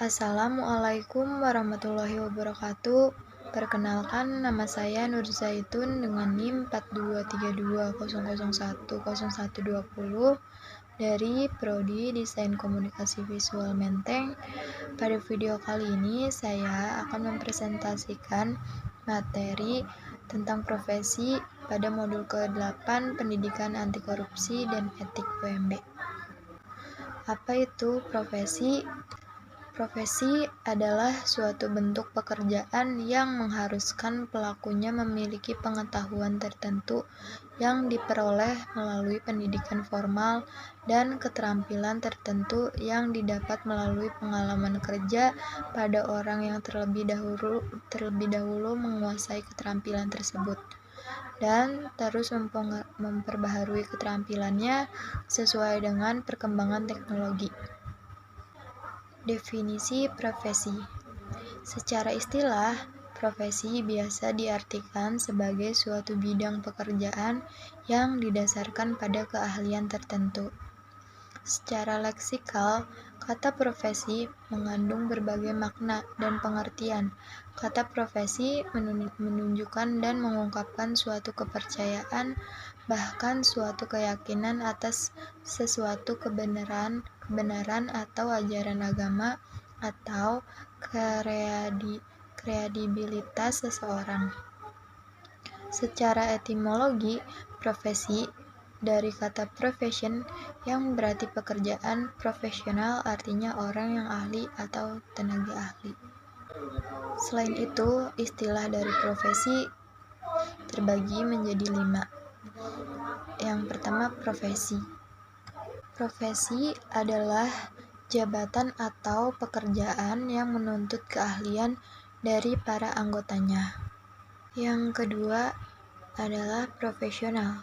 Assalamualaikum warahmatullahi wabarakatuh. Perkenalkan, nama saya Nur Zaitun dengan NIM 423200100120 dari Prodi Desain Komunikasi Visual Menteng. Pada video kali ini saya akan mempresentasikan materi tentang profesi pada modul ke-8 Pendidikan Anti Korupsi dan Etik UMB. Apa itu profesi? Profesi adalah suatu bentuk pekerjaan yang mengharuskan pelakunya memiliki pengetahuan tertentu yang diperoleh melalui pendidikan formal dan keterampilan tertentu yang didapat melalui pengalaman kerja pada orang yang terlebih dahulu menguasai keterampilan tersebut dan terus memperbaharui keterampilannya sesuai dengan perkembangan teknologi. Definisi profesi. Secara istilah, profesi biasa diartikan sebagai suatu bidang pekerjaan yang didasarkan pada keahlian tertentu. Secara leksikal, kata profesi mengandung berbagai makna dan pengertian. Kata profesi menunjukkan dan mengungkapkan suatu kepercayaan, bahkan suatu keyakinan atas sesuatu kebenaran atau ajaran agama atau kredibilitas seseorang. Secara etimologi, profesi dari kata profession yang berarti pekerjaan, profesional artinya orang yang ahli atau tenaga ahli. Selain itu, istilah dari profesi terbagi menjadi 5. Yang pertama, profesi. Profesi adalah jabatan atau pekerjaan yang menuntut keahlian dari para anggotanya. Yang kedua adalah profesional.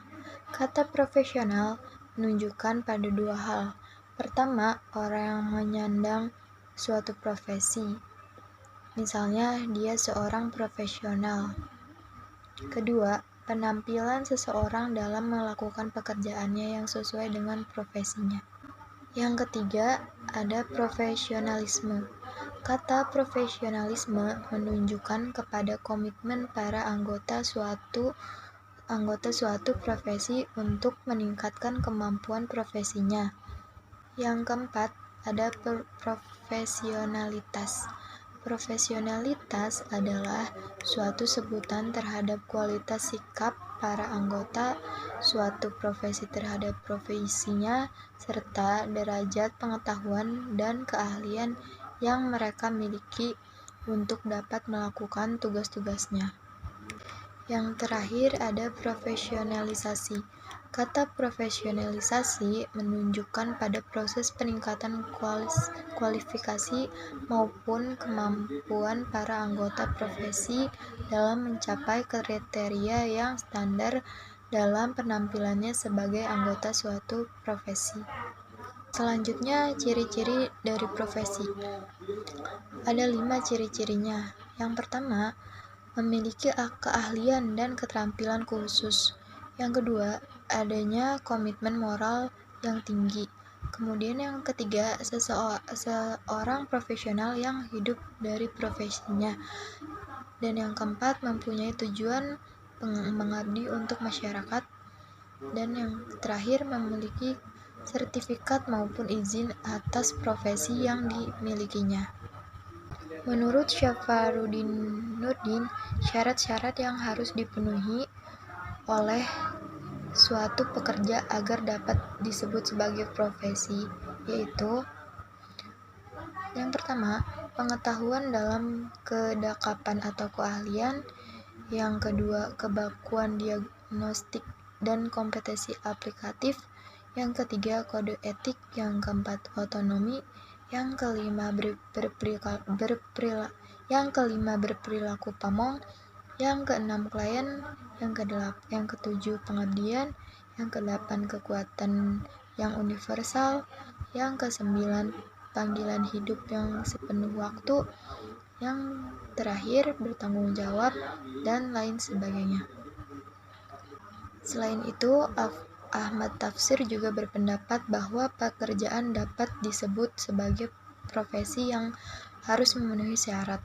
Kata profesional menunjukkan pada 2 hal. Pertama, orang yang menyandang suatu profesi. Misalnya, dia seorang profesional. Kedua, penampilan seseorang dalam melakukan pekerjaannya yang sesuai dengan profesinya. Yang ketiga, ada profesionalisme. Kata profesionalisme menunjukkan kepada komitmen para anggota suatu profesi untuk meningkatkan kemampuan profesinya. Yang keempat, ada profesionalitas. Profesionalitas adalah suatu sebutan terhadap kualitas sikap para anggota suatu profesi terhadap profesinya serta derajat pengetahuan dan keahlian yang mereka miliki untuk dapat melakukan tugas-tugasnya. Yang terakhir ada profesionalisasi. Kata profesionalisasi menunjukkan pada proses peningkatan kualifikasi maupun kemampuan para anggota profesi dalam mencapai kriteria yang standar dalam penampilannya sebagai anggota suatu profesi. Selanjutnya, ciri-ciri dari profesi. Ada 5 ciri-cirinya. Yang pertama, memiliki keahlian dan keterampilan khusus. Yang kedua, adanya komitmen moral yang tinggi. Kemudian yang ketiga, seorang profesional yang hidup dari profesinya. Dan yang keempat, mempunyai tujuan mengabdi untuk masyarakat. Dan yang terakhir, memiliki sertifikat maupun izin atas profesi yang dimilikinya. Menurut Syafarudin Nurdin, syarat-syarat yang harus dipenuhi oleh suatu pekerja agar dapat disebut sebagai profesi, yaitu yang pertama, pengetahuan dalam kedakapan atau keahlian. Yang kedua, kebakuan diagnostik dan kompetensi aplikatif. Yang ketiga, kode etik. Yang keempat, otonomi. Yang kelima, berperilaku pamong. Yang keenam, klien. Yang ketujuh, pengabdian. Yang kedelapan, kekuatan yang universal. Yang kesembilan, panggilan hidup yang sepenuh waktu. Yang terakhir, bertanggung jawab, dan lain sebagainya. Selain itu, Ahmad Tafsir juga berpendapat bahwa pekerjaan dapat disebut sebagai profesi yang harus memenuhi syarat,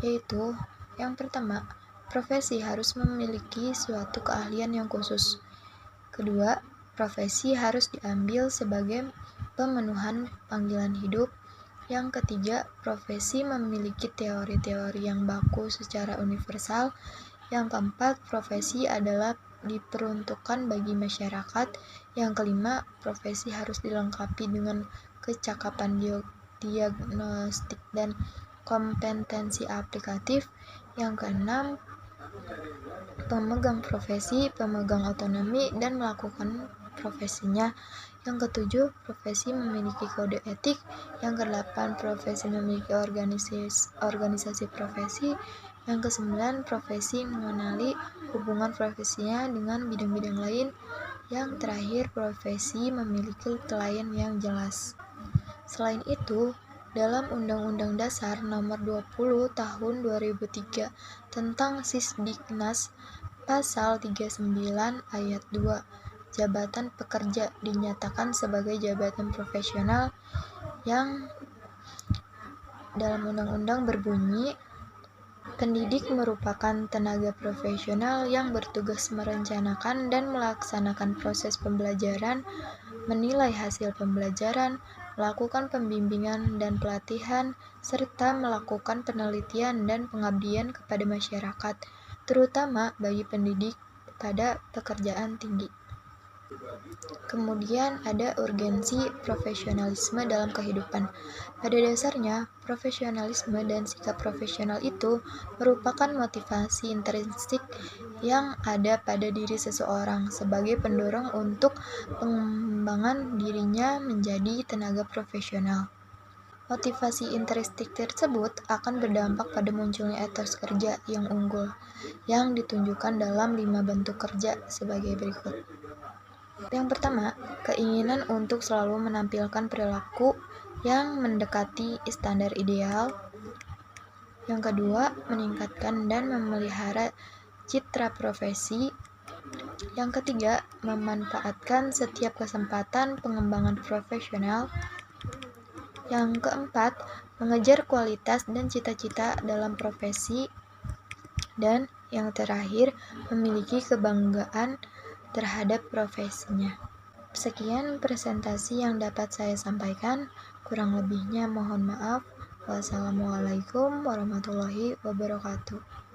yaitu yang pertama, profesi harus memiliki suatu keahlian yang khusus. Kedua, profesi harus diambil sebagai pemenuhan panggilan hidup. Yang ketiga, profesi memiliki teori-teori yang baku secara universal. Yang keempat, profesi adalah diperuntukkan bagi masyarakat. Yang kelima, profesi harus dilengkapi dengan kecakapan diagnostik dan kompetensi aplikatif. Yang keenam, pemegang profesi pemegang otonomi dan melakukan profesinya. Yang ketujuh, profesi memiliki kode etik. Yang kedelapan, profesi memiliki organisasi profesi. Yang kesembilan, profesi mengenali hubungan profesinya dengan bidang-bidang lain. Yang terakhir, profesi memiliki klien yang jelas. Selain itu, dalam Undang-Undang Dasar Nomor 20 Tahun 2003 tentang Sisdiknas Pasal 39 Ayat 2, jabatan pekerja dinyatakan sebagai jabatan profesional yang dalam undang-undang berbunyi, pendidik merupakan tenaga profesional yang bertugas merencanakan dan melaksanakan proses pembelajaran, menilai hasil pembelajaran, melakukan pembimbingan dan pelatihan, serta melakukan penelitian dan pengabdian kepada masyarakat, terutama bagi pendidik pada pekerjaan tinggi. Kemudian ada urgensi profesionalisme dalam kehidupan. Pada dasarnya, profesionalisme dan sikap profesional itu merupakan motivasi intrinsik yang ada pada diri seseorang sebagai pendorong untuk pengembangan dirinya menjadi tenaga profesional. Motivasi intrinsik tersebut akan berdampak pada munculnya etos kerja yang unggul, yang ditunjukkan dalam 5 bentuk kerja sebagai berikut. Yang pertama, keinginan untuk selalu menampilkan perilaku yang mendekati standar ideal. Yang kedua, meningkatkan dan memelihara citra profesi. Yang ketiga, memanfaatkan setiap kesempatan pengembangan profesional. Yang keempat, mengejar kualitas dan cita-cita dalam profesi. Dan yang terakhir, memiliki kebanggaan terhadap profesinya. Sekian presentasi yang dapat saya sampaikan, kurang lebihnya mohon maaf. Wassalamualaikum warahmatullahi wabarakatuh.